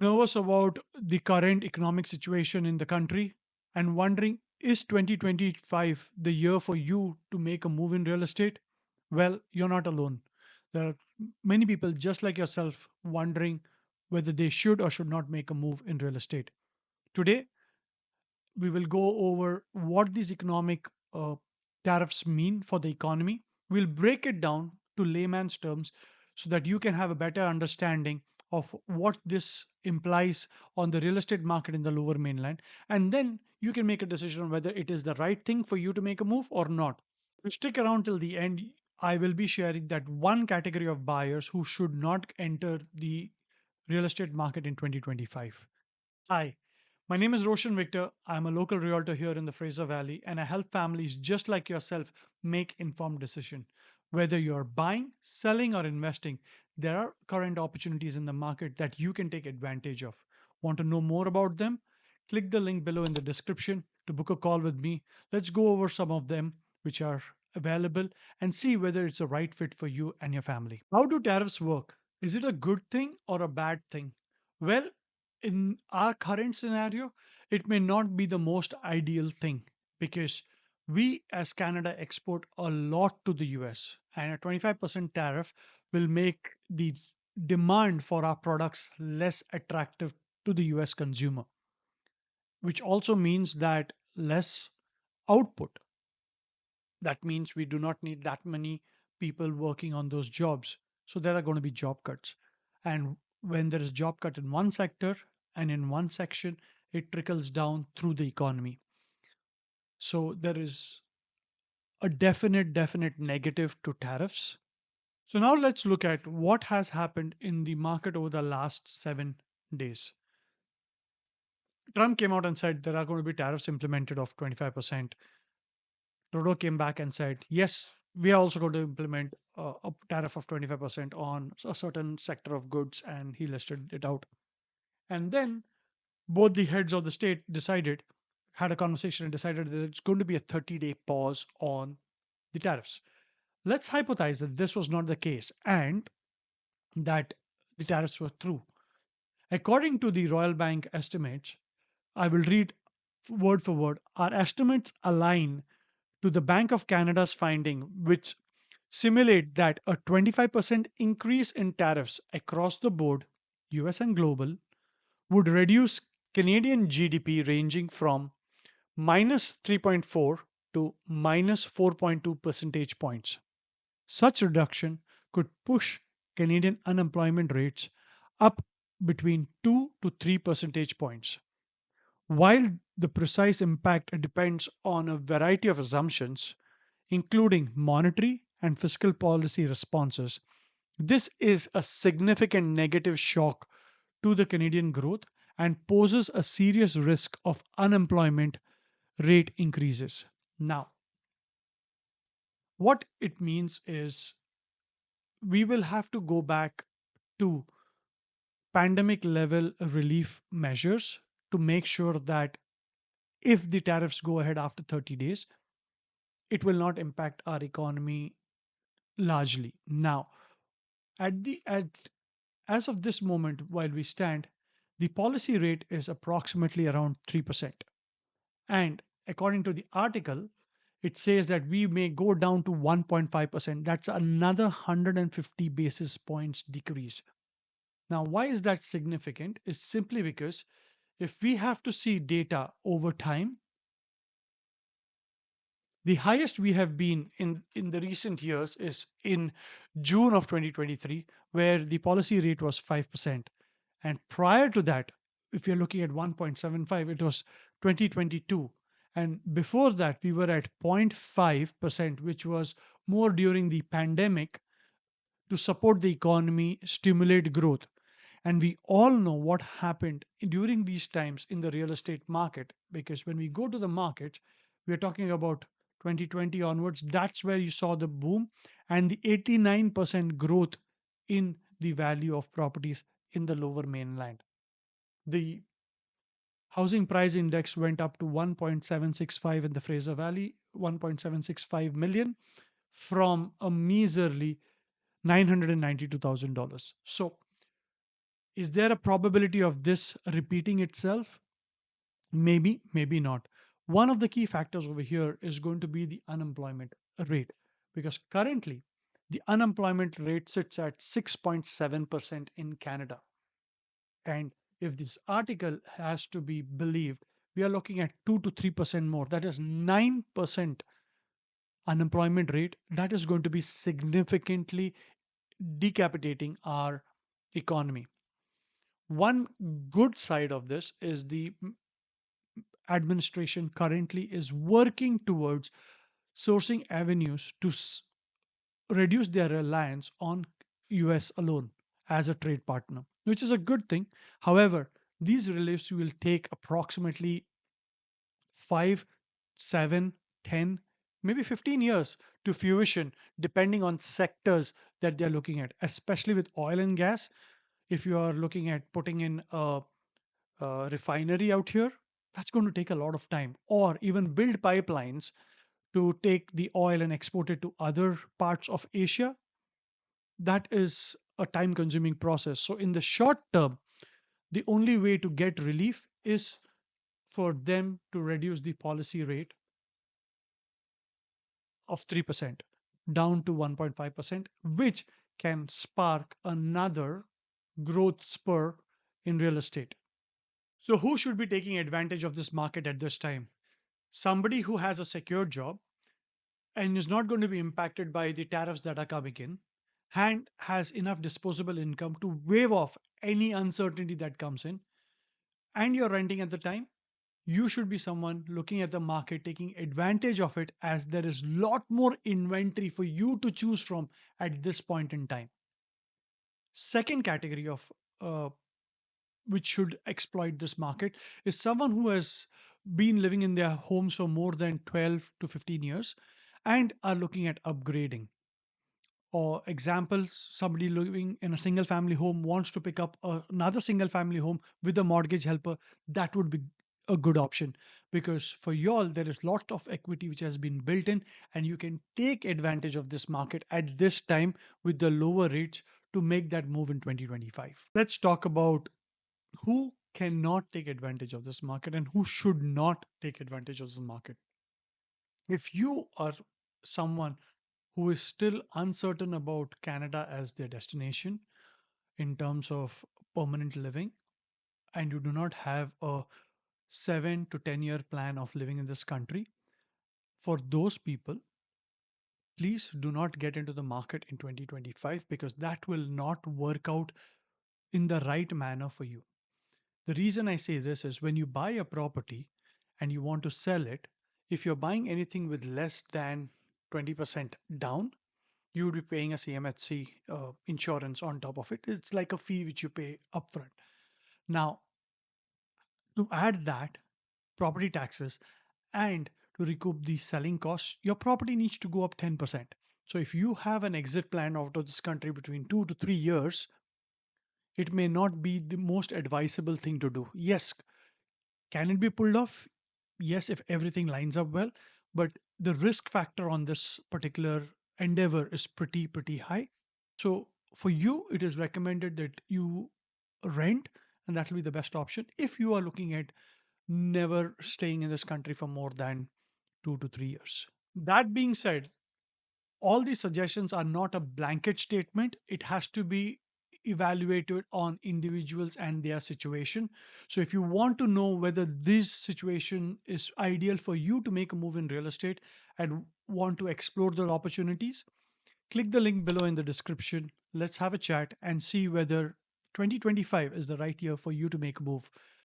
nervous about the current economic situation in the country and wondering, is 2025 the year for you to make a move in real estate? Well, you're not alone. There are many people just like yourself wondering whether they should or should not make a move in real estate. Today, we will go over what these economic tariffs mean for the economy. We'll break it down to layman's terms so that you can have a better understanding of what this implies on the real estate market in the lower mainland. And then you can make a decision on whether it is the right thing for you to make a move or not. If you stick around till the end, I will be sharing that one category of buyers who should not enter the real estate market in 2025. Hi, my name is Roshan Victor. I'm a local realtor here in the Fraser Valley, and I help families just like yourself make informed decision. Whether you're buying, selling, or investing, there are current opportunities in the market that you can take advantage of. Want to know more about them? Click the link below in the description to book a call with me. Let's go over some of them which are available and see whether it's a right fit for you and your family. How do tariffs work? Is it a good thing or a bad thing? Well, in our current scenario, it may not be the most ideal thing because we as Canada export a lot to the US, and a 25% tariff will make the demand for our products less attractive to the US consumer, which also means that less output. That means we do not need that many people working on those jobs. So there are going to be job cuts. And when there is job cut in one sector and in one section, it trickles down through the economy. So there is a definite negative to tariffs. So now let's look at what has happened in the market over the last 7 days. Trump came out and said there are going to be tariffs implemented of 25%. Trudeau came back and said, yes, we are also going to implement a tariff of 25% on a certain sector of goods, and he listed it out. And then both the heads of the state had a conversation and decided that it's going to be a 30-day pause on the tariffs. Let's hypothesize that this was not the case and that the tariffs were through. According to the Royal Bank estimates, I will read word for word. Our estimates align to the Bank of Canada's finding, which simulate that a 25% increase in tariffs across the board, US and global, would reduce Canadian GDP ranging from minus 3.4 to minus 4.2 percentage points. Such reduction could push Canadian unemployment rates up between 2 to 3 percentage points. While the precise impact depends on a variety of assumptions, including monetary and fiscal policy responses, this is a significant negative shock to the Canadian growth and poses a serious risk of unemployment rate increases. Now, what it means is we will have to go back to pandemic level relief measures to make sure that if the tariffs go ahead after 30 days, it will not impact our economy largely. Now, at as of this moment, while we stand, the policy rate is approximately around 3%. And according to the article, it says that we may go down to 1.5%. That's another 150 basis points decrease. Now, why is that significant? Is simply because if we have to see data over time, the highest we have been in the recent years is in June of 2023, where the policy rate was 5%. And prior to that, if you're looking at 1.75, it was 2022. And before that, we were at 0.5%, which was more during the pandemic to support the economy, stimulate growth. And we all know what happened during these times in the real estate market, because when we go to the market, we're talking about 2020 onwards, that's where you saw the boom and the 89% growth in the value of properties in the lower mainland. The housing price index went up to 1.765 in the Fraser Valley, 1.765 million from a meagerly $992,000. So Is there a probability of this repeating itself? Maybe, maybe not. One of the key factors over here is going to be the unemployment rate, because currently the unemployment rate sits at 6.7% in Canada. And if this article has to be believed, we are looking at 2 to 3% more. That is 9% unemployment rate. That is going to be significantly decapitating our economy. One good side of this is the administration currently is working towards sourcing avenues to reduce their reliance on US alone as a trade partner, which is a good thing. However, these reliefs will take approximately 5, 7, 10, maybe 15 years to fruition, depending on sectors that they're looking at, especially with oil and gas. If you are looking at putting in a refinery out here, that's going to take a lot of time, or even build pipelines to take the oil and export it to other parts of Asia. That is a time consuming process. So, in the short term, the only way to get relief is for them to reduce the policy rate of 3% down to 1.5%, which can spark another growth spur in real estate. So, who should be taking advantage of this market at this time? Somebody who has a secure job and is not going to be impacted by the tariffs that are coming in and has enough disposable income to wave off any uncertainty that comes in, and you're renting at the time, you should be someone looking at the market, taking advantage of it, as there is lot more inventory for you to choose from at this point in time. Second category of which should exploit this market is someone who has been living in their homes for more than 12 to 15 years and are looking at upgrading. Or example, somebody living in a single family home wants to pick up another single family home with a mortgage helper. That would be a good option, because for y'all there is lot of equity which has been built in, and you can take advantage of this market at this time with the lower rates to make that move in 2025. Let's talk about who cannot take advantage of this market and who should not take advantage of this market. If you are someone who is still uncertain about Canada as their destination in terms of permanent living, and you do not have a 7 to 10-year plan of living in this country, for those people, please do not get into the market in 2025, because that will not work out in the right manner for you. The reason I say this is when you buy a property and you want to sell it, if you're buying anything with less than 20% down, you would be paying a CMHC insurance on top of it. It's like a fee which you pay upfront. Now, to add that, property taxes, and to recoup the selling costs, your property needs to go up 10%. So, if you have an exit plan out of this country between 2 to 3 years, it may not be the most advisable thing to do. Yes, can it be pulled off? Yes, if everything lines up well. But the risk factor on this particular endeavor is pretty high. So for you, it is recommended that you rent, and that will be the best option if you are looking at never staying in this country for more than 2 to 3 years. That being said, all these suggestions are not a blanket statement. It has to be evaluated on individuals and their situation. So if you want to know whether this situation is ideal for you to make a move in real estate and want to explore the opportunities, click the link below in the description. Let's have a chat and see whether 2025 is the right year for you to make a move.